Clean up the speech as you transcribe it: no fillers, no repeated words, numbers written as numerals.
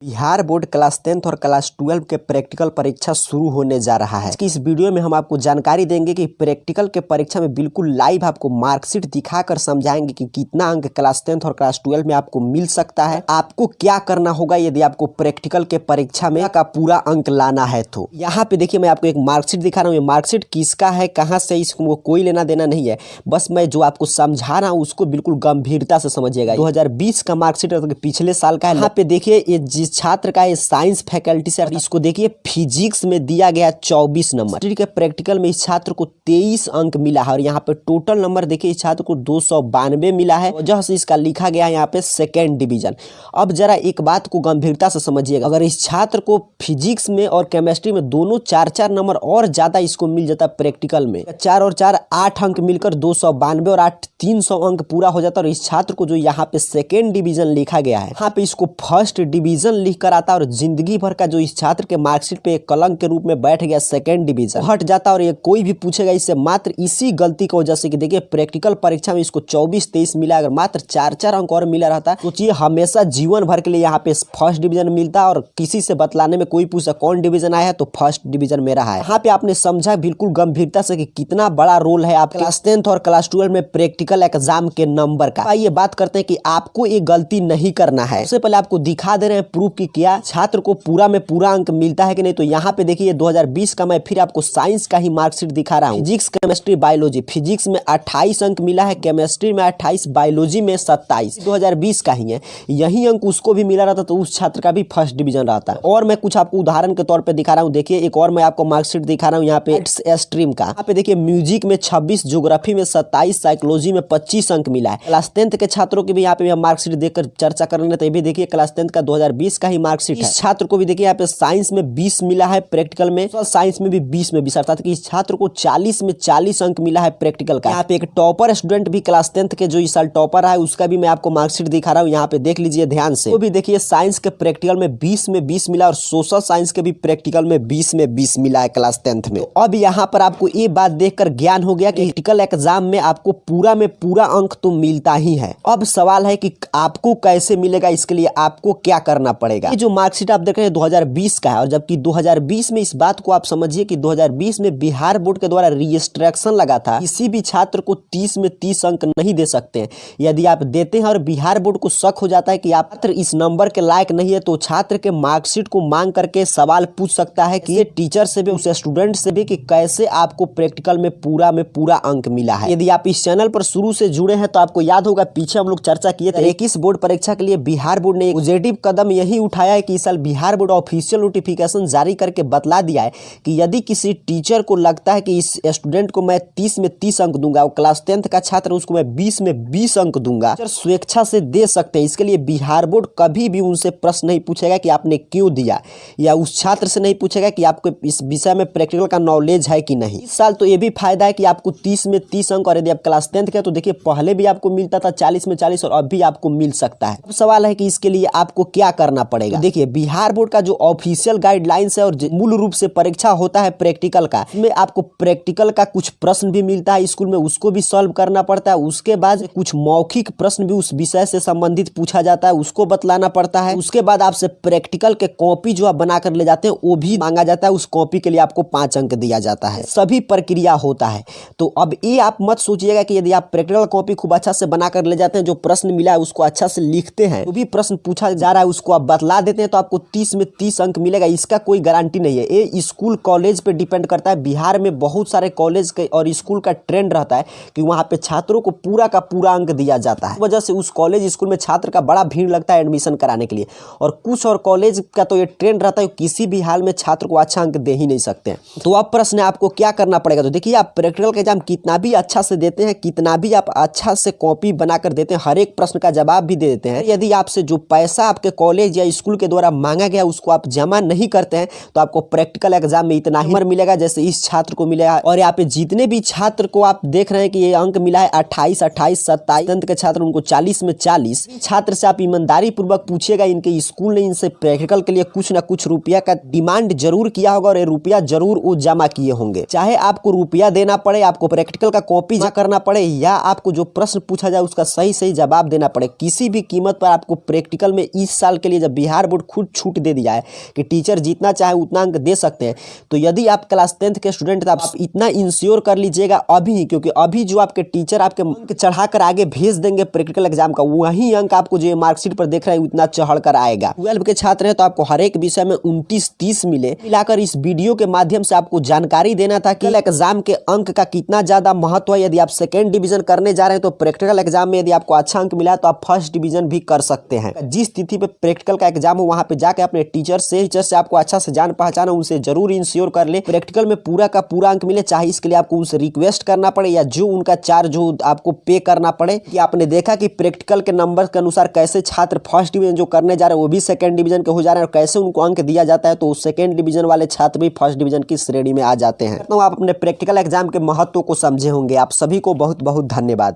Bihar board class 10th और class 12 के practical परीक्षा शुरू होने जा रहा है। इस वीडियो में हम आपको जानकारी देंगे कि प्रैक्टिकल के परीक्षा में बिल्कुल लाइव आपको मार्कशीट दिखाकर समझाएंगे कि कितना अंक क्लास 10th और क्लास 12 में आपको मिल सकता है, आपको क्या करना होगा यदि आपको प्रैक्टिकल के परीक्षा में का पूरा अंक लाना है। तो यहाँ पे देखिए, मैं आपको एक मार्कशीट दिखा रहा हूँ। ये मार्कशीट किसका है, कहाँ से, इसको कोई लेना देना नहीं है, बस मैं जो आपको समझा रहा हूँ उसको बिल्कुल गंभीरता से समझिएगा। 2020 का मार्कशीट पिछले साल का है। यहाँ पे देखिए, ये जिस छात्र का ये साइंस फैकल्टी से, इसको देखिए फिजिक्स में दिया गया 24 नंबर। ठीक है, प्रैक्टिकल में इस छात्र को 23 अंक मिला है और यहाँ पे टोटल नंबर देखिए इस छात्र को 292 मिला है। वजह से इसका लिखा गया है यहाँ पे सेकेंड डिवीजन। अब जरा एक बात को गंभीरता से समझिएगा, अगर इस छात्र को फिजिक्स में और केमिस्ट्री में दोनों 4-4 नंबर और ज्यादा इसको मिल जाता प्रैक्टिकल में, 4 और 4 8 अंक मिलकर 292 और 8 300 अंक पूरा हो जाता। और इस छात्र को जो यहाँ पे सेकेंड डिवीजन लिखा गया है, यहाँ पे इसको फर्स्ट डिवीजन लिख कर आता और जिंदगी भर का जो इस छात्र के मार्कशीट पे एक कलंक के रूप में बैठ गया सेकेंड डिवीजन हट जाता। और ये कोई भी पूछेगा इससे मात्र इसी गलती की वजह से कि देखिए प्रैक्टिकल परीक्षा में इसको 24-23 मिला, अगर मात्र 4-4 अंक और मिला रहता सोचिए हमेशा जीवन भर के लिए यहाँ पे फर्स्ट डिवीजन मिलता। और किसी से बतलाने में कोई पूछा कौन डिवीजन आया है तो फर्स्ट डिवीजन मेरा है। यहाँ पे आपने समझा बिल्कुल गंभीरता से कि कितना बड़ा रोल है आप क्लास 10th और क्लास 12 में प्रैक्टिकल एग्जाम के नंबर का। आइए बात करते हैं कि आपको ये गलती नहीं करना है। सबसे पहले आपको दिखा दे रहे हैं प्रूफ की क्या छात्र को पूरा में पूरा अंक मिलता है कि नहीं। तो यहाँ पे देखिए 2020 का मैं फिर आपको साइंस का ही मार्कशीट दिखा रहा हूँ। Physics, chemistry, biology. फिजिक्स में 28 अंक मिला है, केमिस्ट्री में 28, बायोलॉजी में 27। 2020 का ही है, यही अंक उसको भी मिला रहता तो उस छात्र का भी फर्स्ट डिवीजन रहता। और मैं कुछ आपको उदाहरण के तौर पर दिखा रहा हूँ। देखिए एक और मैं आपको मार्कशीट दिखा रहा हूँ यहाँ पे स्ट्रीम का। यहाँ पे देखिए म्यूजिक में 26, ज्योग्राफी में 27, साइकोलॉजी में 25 अंक मिला है। क्लास 10th के छात्रों की भी यहाँ पे मार्कशीट देखकर चर्चा कर लेते हैं। भी देखिए क्लास 10th का 2020 का ही मार्कशीट है। इस छात्र को भी देखिए यहाँ पे साइंस में 20 मिला है, प्रैक्टिकल में साइंस में भी 20 में 20, अर्थात कि इस छात्र को 40 में 40 अंक मिला है प्रैक्टिकल का। यहाँ पे एक टॉपर स्टूडेंट भी क्लास 10th के जो इस साल टॉपर है उसका भी मैं आपको मार्कशीट दिखा रहा हूँ। यहाँ पे देख लीजिए ध्यान से। वो भी देखिए साइंस के प्रैक्टिकल में 20 में 20 मिला और सोशल साइंस के भी प्रैक्टिकल में 20 में 20 मिला है क्लास 10th में। तो अब यहाँ पर आपको ये बात देखकर ज्ञान हो गया कि प्रैक्टिकल एग्जाम में आपको पूरा में पूरा अंक तो मिलता ही है। अब सवाल है कि आपको कैसे मिलेगा, इसके लिए आपको क्या करना पड़ेगा। ये जो मार्कशीट आप देख रहे हैं 2020 का है, और जबकि 2020 में इस बात को आप समझिए कि 2020 में बिहार बोर्ड के द्वारा रिस्ट्रिक्शन लगा था, किसी भी छात्र को 30 में 30 अंक नहीं दे सकते हैं। यदि आप देते हैं और बिहार बोर्ड को शक हो जाता है कि आप छात्र इस नंबर के लायक नहीं है, तो छात्र के मार्कशीट को मांग करके सवाल पूछ सकता है कि टीचर से भी, उस स्टूडेंट से भी, कि कैसे आपको प्रैक्टिकल में पूरा अंक मिला है। यदि आप इस चैनल पर शुरू से जुड़े हैं तो आपको याद होगा पीछे हम लोग चर्चा किए थे 21 बोर्ड परीक्षा के लिए बिहार बोर्ड ने पॉजिटिव कदम यही उठाया है कि इस साल बिहार बोर्ड ऑफिशियल नोटिफिकेशन जारी करके बतला दिया है कि यदि किसी टीचर को लगता है कि इस स्टूडेंट को मैं 30 में 30 अंक दूंगा और क्लास 10th का छात्र उसको मैं 20 में 20 अंक दूंगा, स्वेच्छा से दे सकते हैं। इसके लिए बिहार बोर्ड कभी भी उनसे प्रश्न नहीं पूछेगा कि आपने क्यों दिया, या उस छात्र से नहीं पूछेगा कि आपको इस विषय में प्रैक्टिकल का नॉलेज है कि नहीं। इस साल तो ये भी फायदा है कि आपको 30 में 30 अंक, और यदि आप क्लास 10th के तो देखिए पहले भी आपको मिलता था 40 में 40 और अब भी आपको मिल सकता है। अब सवाल है कि इसके लिए आपको क्या करना पड़ेगा। देखिए बिहार बोर्ड का जो ऑफिशियल गाइडलाइंस है और मूल रूप से परीक्षा होता है प्रैक्टिकल का, इसमें आपको प्रैक्टिकल का कुछ प्रश्न भी मिलता है स्कूल में, उसको भी सॉल्व करना पड़ता है। उसके बाद कुछ मौखिक प्रश्न भी उस विषय से संबंधित पूछा जाता है, उसको बतलाना पड़ता है। उसके बाद आपसे प्रैक्टिकल के कॉपी जो आप बना कर ले जाते हैं वो भी मांगा जाता है, उस कॉपी के लिए आपको 5 अंक दिया जाता है। सभी प्रक्रिया होता है। तो अब ये आप मत सोचिएगा कि यदि आप प्रैक्टिकल कॉपी खूब अच्छा से बना कर ले जाते हैं, जो प्रश्न मिला है उसको अच्छा से लिखते हैं, जो भी प्रश्न पूछा जा रहा है उसको आप बतला देते हैं तो आपको 30 में 30 अंक मिलेगा। इसका कोई गारंटी नहीं है, ये स्कूल कॉलेज पे डिपेंड करता है। बिहार में बहुत सारे कॉलेज के और स्कूल का ट्रेंड रहता है कि वहाँ पे छात्रों को पूरा का पूरा अंक दिया जाता है। वजह से उस कॉलेज स्कूल में छात्र का बड़ा भीड़ लगता है एडमिशन कराने के लिए। और कुछ और कॉलेज का तो ये ट्रेंड रहता है किसी भी हाल में छात्र को अच्छा अंक दे ही नहीं सकते हैं। तो अब प्रश्न है आपको क्या करना पड़ेगा। तो देखिए आप प्रैक्टिकल का एग्जाम कितना भी अच्छा से देते हैं, कितना भी आप अच्छा से कॉपी बनाकर देते हैं, हर एक प्रश्न का जवाब भी दे देते हैं, यदि आपसे जो पैसा आपके कॉलेज या स्कूल के द्वारा मांगा गया उसको आप जमा नहीं करते हैं तो आपको प्रैक्टिकल एग्जाम में इतना ही नंबर मिलेगा जैसे इस छात्र को मिलेगा। और यहाँ पे जितने भी छात्र को आप देख रहे हैं कि ये अंक मिला है 28, 27 10th के छात्र उनको 40 में 40, छात्र से आप ईमानदारी पूर्वक पूछिएगा इनके स्कूल ने इनसे प्रैक्टिकल के लिए कुछ ना कुछ रुपया का डिमांड जरूर किया होगा और ये रुपया जरूर वो जमा किए होंगे। चाहे आपको रुपया देना पड़े, आपको प्रैक्टिकल का कॉपी जमा करना पड़े, या आपको जो प्रश्न पूछा जाए उसका सही जवाब देना पड़े, किसी भी कीमत पर आपको प्रैक्टिकल में इस साल के लिए जब बिहार बोर्ड खुद छूट दे दिया है कि टीचर जितना चाहे उतना अंक दे सकते हैं। तो यदि आप क्लास 10th के स्टूडेंट, तो आप इतना इंश्योर कर लीजिएगा अभी, क्योंकि अभी जो आपके टीचर आपके अंक चढ़ाकर आगे भेज देंगे प्रैक्टिकल एग्जाम का, वही अंक आपको जो मार्कशीट पर देख रहे हैं उतना चढ़ कर आएगा। 12 के छात्र हैं तो आपको हर एक विषय में 29-30 मिले। मिलाकर इस वीडियो के माध्यम से आपको जानकारी देना था कि एग्जाम के अंक का कितना ज्यादा महत्व है। यदि आप सेकेंड डिवीजन करने जा रहे हैं तो प्रैक्टिकल एग्जाम में यदि आपको अच्छा अंक मिला तो आप फर्स्ट डिवीजन भी कर सकते हैं। जिस तिथि पे प्रैक्टिकल का एग्जाम हो वहां पे जाके अपने टीचर से आपको अच्छा से जान पहचान, उनसे जरूर इंश्योर कर ले प्रैक्टिकल में पूरा का पूरा अंक मिले। चाहे इसके लिए आपको उनसे रिक्वेस्ट करना पड़े या जो उनका चार्ज हो आपको पे करना पड़े। कि आपने देखा कि प्रैक्टिकल के नंबर के अनुसार कैसे छात्र फर्स्ट डिवीजन जो करने जा रहे हैं वो भी सेकंड डिवीजन के हो जा रहे हैं, और कैसे उनको अंक दिया जाता है तो सेकंड डिवीजन वाले छात्र भी फर्स्ट डिवीजन की श्रेणी में आ जाते हैं। तो आप अपने प्रैक्टिकल एग्जाम के महत्व को समझे होंगे। आप सभी को बहुत बहुत धन्यवाद।